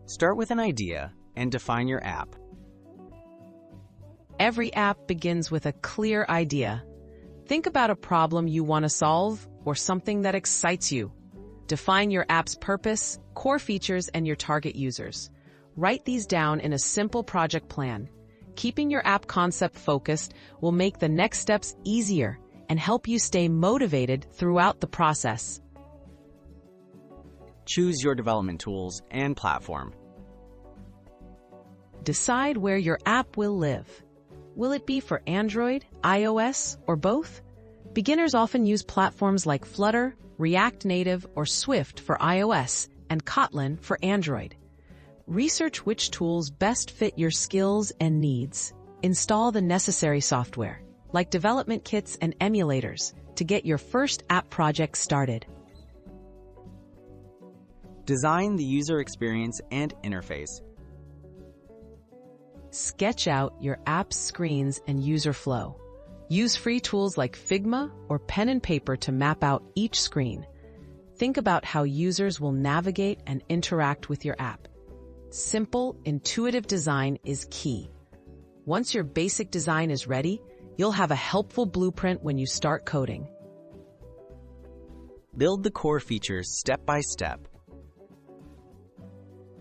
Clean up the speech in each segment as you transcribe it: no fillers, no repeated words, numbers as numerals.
Start with an idea and define your app. Every app begins with a clear idea. Think about a problem you want to solve or something that excites you. Define your app's purpose, core features, and your target users. Write these down in a simple project plan. Keeping your app concept focused will make the next steps easier and help you stay motivated throughout the process. Choose your development tools and platform. Decide where your app will live. Will it be for Android, iOS, or both? Beginners often use platforms like Flutter, React Native, or Swift for iOS, and Kotlin for Android. Research which tools best fit your skills and needs. Install the necessary software, like development kits and emulators, to get your first app project started. Design the user experience and interface. Sketch out your app's screens and user flow. Use free tools like Figma or pen and paper to map out each screen. Think about how users will navigate and interact with your app. Simple, intuitive design is key. Once your basic design is ready, you'll have a helpful blueprint when you start coding. Build the core features step by step.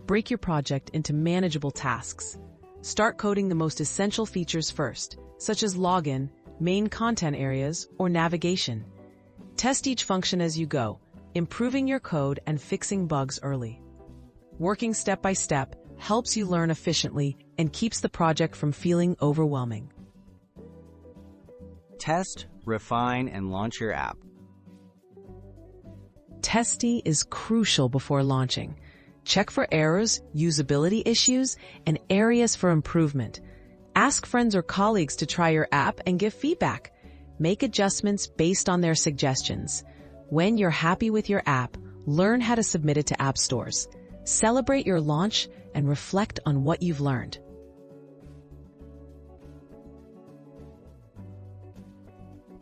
Break your project into manageable tasks. Start coding the most essential features first, such as login, main content areas, or navigation. Test each function as you go, improving your code and fixing bugs early. Working step by step helps you learn efficiently and keeps the project from feeling overwhelming. Test, refine, and launch your app. Testing is crucial before launching. Check for errors, usability issues, and areas for improvement. Ask friends or colleagues to try your app and give feedback. Make adjustments based on their suggestions. When you're happy with your app, learn how to submit it to app stores. Celebrate your launch and reflect on what you've learned.